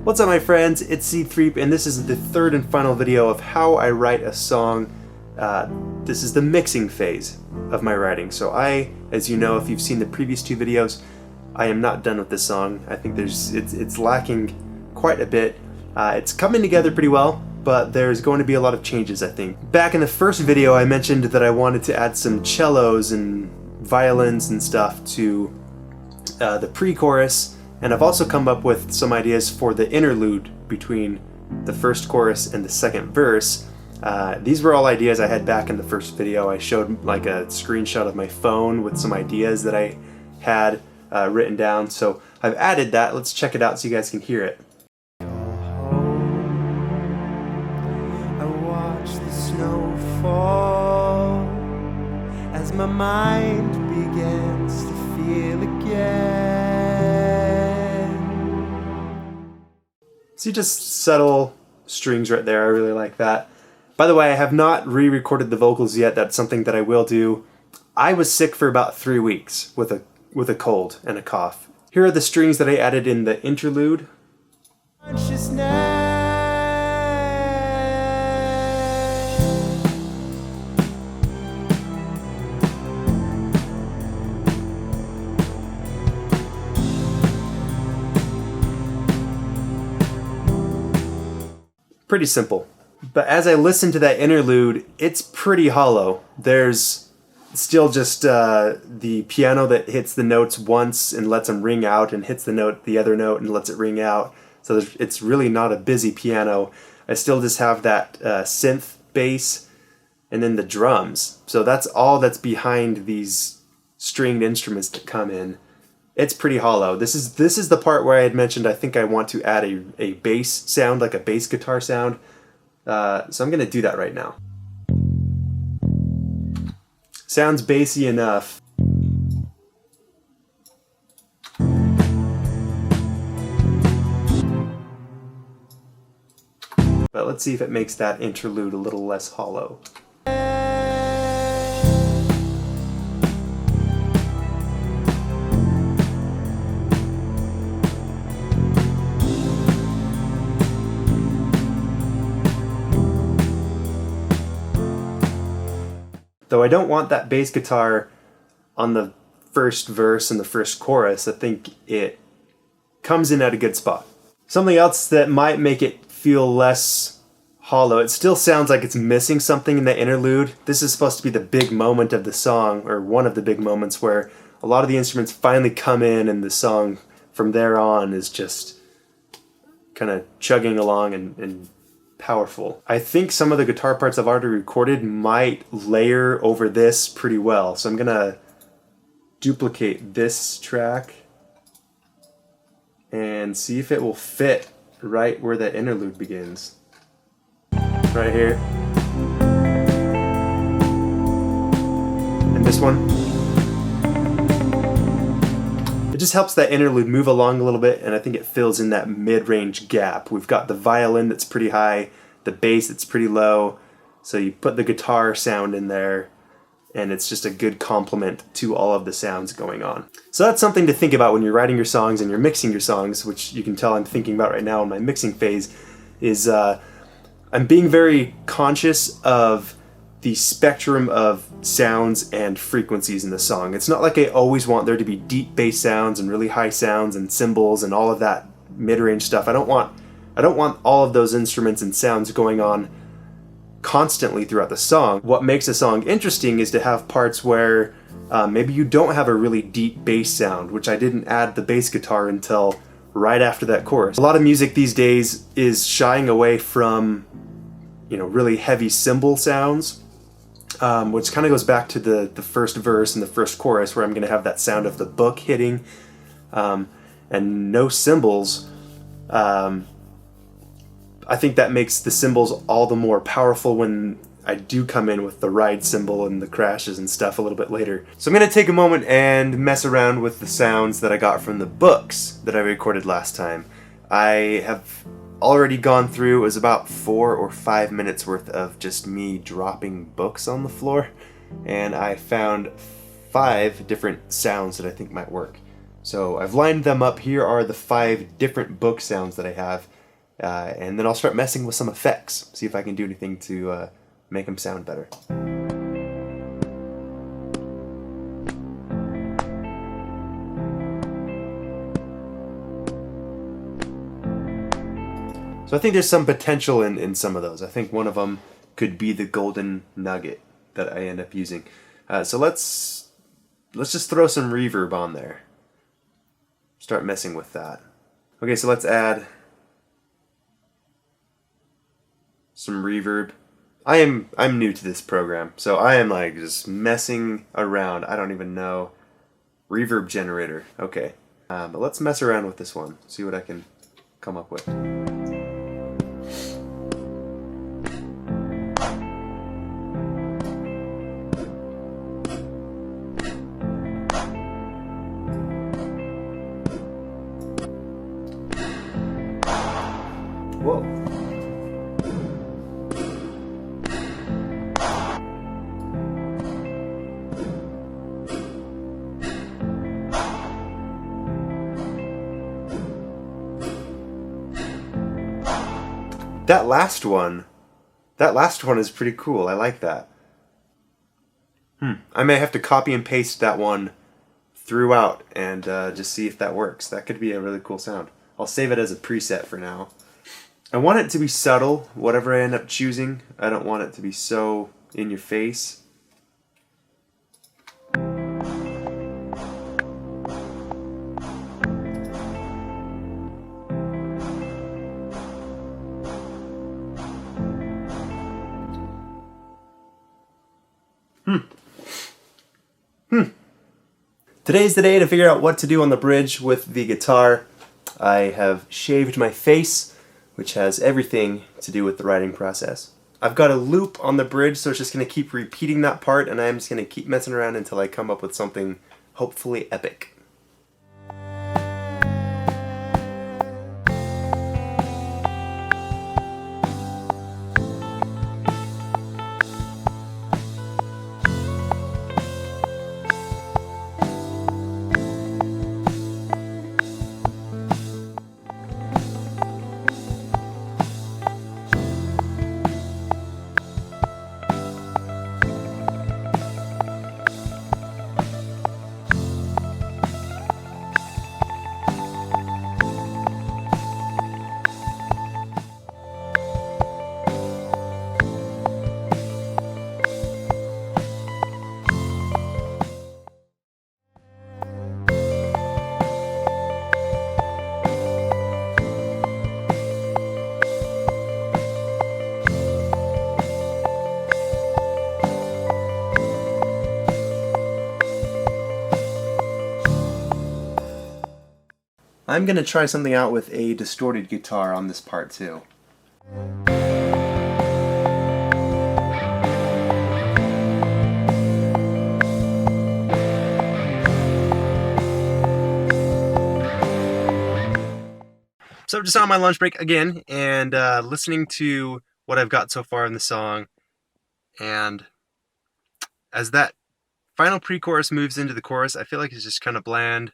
What's up my friends, it's C-Threep and this is the third and final video of how I write a song. This is the mixing phase of my writing. So as you know, if you've seen the previous two videos, I am not done with this song. I think it's lacking quite a bit. It's coming together pretty well, but there's going to be a lot of changes, I think. Back in the first video I mentioned that I wanted to add some cellos and violins and stuff to the pre-chorus. And I've also come up with some ideas for the interlude between the first chorus and the second verse. These were all ideas I had back in the first video. I showed like a screenshot of my phone with some ideas that I had written down. So I've added that. Let's check it out so you guys can hear it. I watch the snow fall as my mind begins to feel again. See, just subtle strings right there. I really like that. By the way, I have not re-recorded the vocals yet. That's something that I will do. I was sick for about 3 weeks with a cold and a cough. Here are the strings that I added in the interlude. Pretty simple. But as I listen to that interlude, it's pretty hollow. There's still just the piano that hits the notes once and lets them ring out, and hits the other note and lets it ring out. So it's really not a busy piano. I still just have that synth bass and then the drums. So that's all that's behind these stringed instruments that come in. It's pretty hollow. This is the part where I had mentioned I think I want to add a bass sound, like a bass guitar sound. So I'm going to do that right now. Sounds bassy enough. But let's see if it makes that interlude a little less hollow. Though I don't want that bass guitar on the first verse and the first chorus, I think it comes in at a good spot. Something else that might make it feel less hollow, it still sounds like it's missing something in the interlude. This is supposed to be the big moment of the song, or one of the big moments where a lot of the instruments finally come in and the song from there on is just kind of chugging along and powerful. I think some of the guitar parts I've already recorded might layer over this pretty well. So I'm gonna duplicate this track and see if it will fit right where the interlude begins. Right here. And this one. It just helps that interlude move along a little bit, and I think it fills in that mid-range gap. We've got the violin that's pretty high, the bass that's pretty low, so you put the guitar sound in there, and it's just a good complement to all of the sounds going on. So that's something to think about when you're writing your songs and you're mixing your songs, which you can tell I'm thinking about right now in my mixing phase, is I'm being very conscious of the spectrum of sounds and frequencies in the song. It's not like I always want there to be deep bass sounds and really high sounds and cymbals and all of that mid-range stuff. I don't want all of those instruments and sounds going on constantly throughout the song. What makes a song interesting is to have parts where maybe you don't have a really deep bass sound, which I didn't add the bass guitar until right after that chorus. A lot of music these days is shying away from, really heavy cymbal sounds. Which kind of goes back to the first verse and the first chorus, where I'm going to have that sound of the book hitting and no cymbals. I think that makes the cymbals all the more powerful when I do come in with the ride cymbal and the crashes and stuff a little bit later. So I'm going to take a moment and mess around with the sounds that I got from the books that I recorded last time. I have already gone through, it was about 4 or 5 minutes worth of just me dropping books on the floor, and I found 5 different sounds that I think might work. So I've lined them up. Here are the 5 different book sounds that I have. And then I'll start messing with some effects, see if I can do anything to make them sound better. So I think there's some potential in some of those. I think one of them could be the golden nugget that I end up using. So let's just throw some reverb on there. Start messing with that. Okay, so let's add some reverb. I'm new to this program, so I am like just messing around. I don't even know. Reverb generator. Okay, but let's mess around with this one. See what I can come up with. Whoa. That last one is pretty cool. I like that. I may have to copy and paste that one throughout and just see if that works. That could be a really cool sound. I'll save it as a preset for now. I want it to be subtle, whatever I end up choosing. I don't want it to be so in your face. Today's the day to figure out what to do on the bridge with the guitar. I have shaved my face, which has everything to do with the writing process. I've got a loop on the bridge, so it's just going to keep repeating that part, and I'm just going to keep messing around until I come up with something hopefully epic. I'm going to try something out with a distorted guitar on this part too. So just on my lunch break again and listening to what I've got so far in the song, and as that final pre-chorus moves into the chorus, I feel like it's just kind of bland.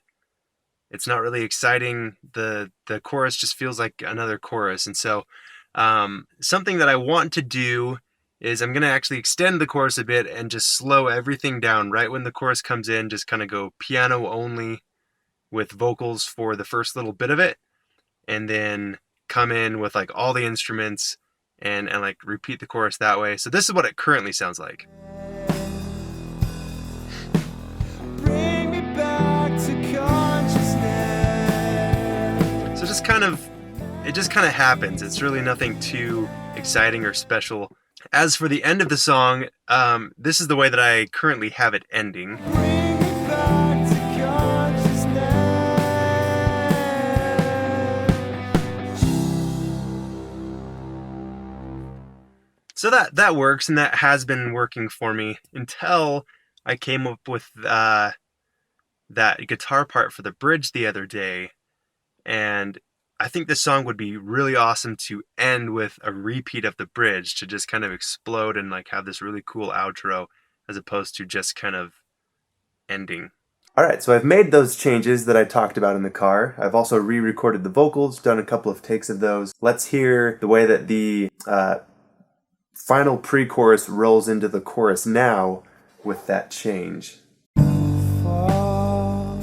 It's not really exciting. The chorus just feels like another chorus. And so something that I want to do is I'm going to actually extend the chorus a bit and just slow everything down right when the chorus comes in, just kind of go piano only with vocals for the first little bit of it, and then come in with like all the instruments and like repeat the chorus that way. So this is what it currently sounds like. It just kind of happens. It's really nothing too exciting or special. As for the end of the song, this is the way that I currently have it ending. So that works, and that has been working for me until I came up with that guitar part for the bridge the other day. And I think this song would be really awesome to end with a repeat of the bridge, to just kind of explode and like have this really cool outro as opposed to just kind of ending. Alright, so I've made those changes that I talked about in the car. I've also re-recorded the vocals, done a couple of takes of those. Let's hear the way that the final pre-chorus rolls into the chorus now with that change. Fall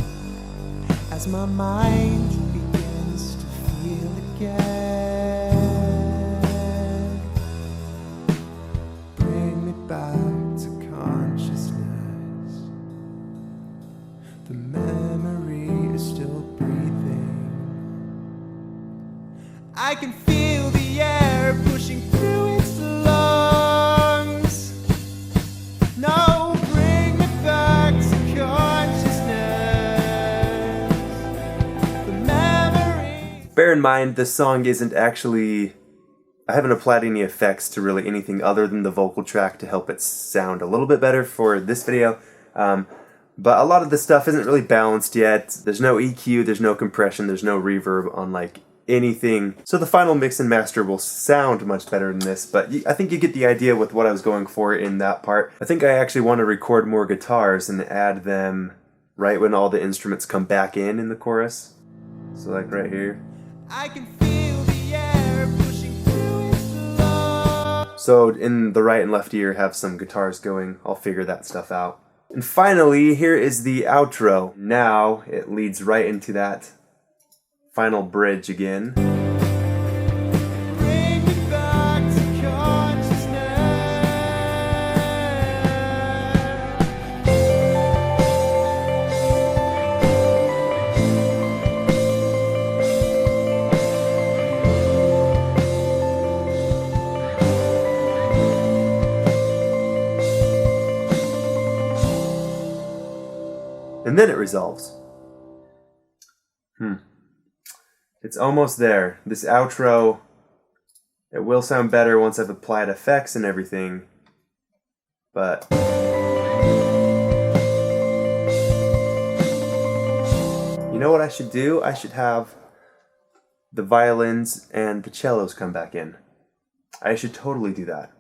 as my mind begins to feel again. Bring me back to consciousness. The memory is still breathing. I can feel the air pushing through its lungs. No, bring me back to consciousness. The memory. Bear in mind, this song isn't actually... I haven't applied any effects to really anything other than the vocal track to help it sound a little bit better for this video. But a lot of the stuff isn't really balanced yet. There's no EQ, there's no compression, there's no reverb on like anything. So the final mix and master will sound much better than this, but I think you get the idea with what I was going for in that part. I think I actually want to record more guitars and add them right when all the instruments come back in the chorus. So like right here. I can feel the air pushing through its lungs. So in the right and left ear have some guitars going. I'll figure that stuff out. And finally, here is the outro. Now it leads right into that final bridge again. Bring me back to consciousness. And then it resolves. It's almost there. This outro, it will sound better once I've applied effects and everything. But you know what I should do? I should have the violins and the cellos come back in. I should totally do that.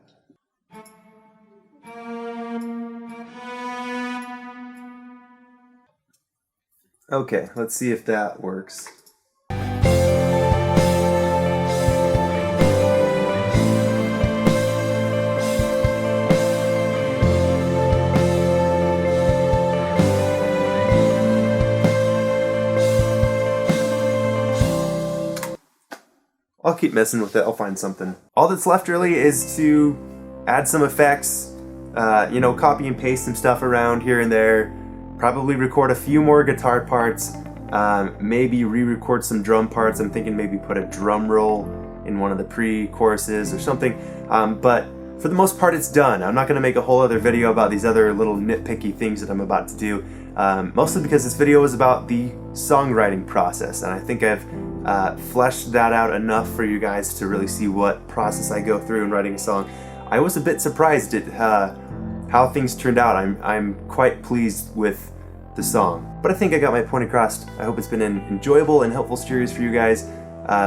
Okay, let's see if that works. I'll keep messing with it, I'll find something. All that's left really is to add some effects, copy and paste some stuff around here and there, probably record a few more guitar parts, maybe re-record some drum parts. I'm thinking maybe put a drum roll in one of the pre-choruses or something, but for the most part it's done. I'm not going to make a whole other video about these other little nitpicky things that I'm about to do, mostly because this video is about the songwriting process, and I think I've fleshed that out enough for you guys to really see what process I go through in writing a song. I was a bit surprised at how things turned out. I'm quite pleased with the song. But I think I got my point across. I hope it's been an enjoyable and helpful series for you guys.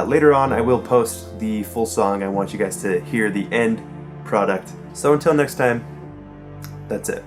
Later on I will post the full song. I want you guys to hear the end product. So until next time, that's it.